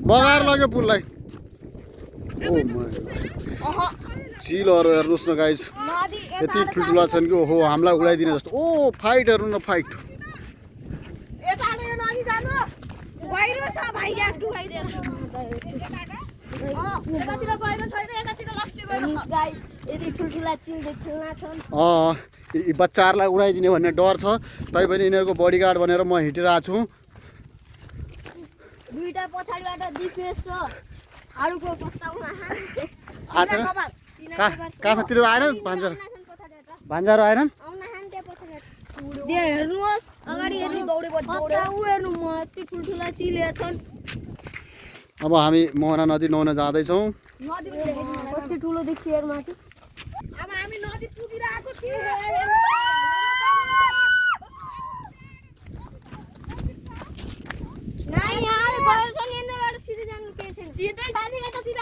बगाएर लग्यो पुललाई चिलहरू हेर्नुहोस् न गाइस यति ठुल्ठुला छन् कि ओहो हामीलाई उडाइदिने जस्तो ओ फाइट हेर्नु न फाइट बच्चाहरूलाई उडाइदिने भन्ने डर छ तैपनि यिनीहरूको बडीगार्ड बनेर म हिँडिरहेको छु दुईटा पछाडिबाट दिपेश र हारुको प्रस्तावना काठतिर आएन भान्जाहरू आएनन् हेर्नुहोस् अगाडि हेर्नु म यति ठुल्ठुला चिले छन् अब हामी मोहना नदी नुहाउन जाँदैछौँ कति ठुलो देखियो माथि अब हामी नदी पुगिरहेको थियौँ यहाँ गएर सिधै जानु के छैन सिधै जाने यतातिर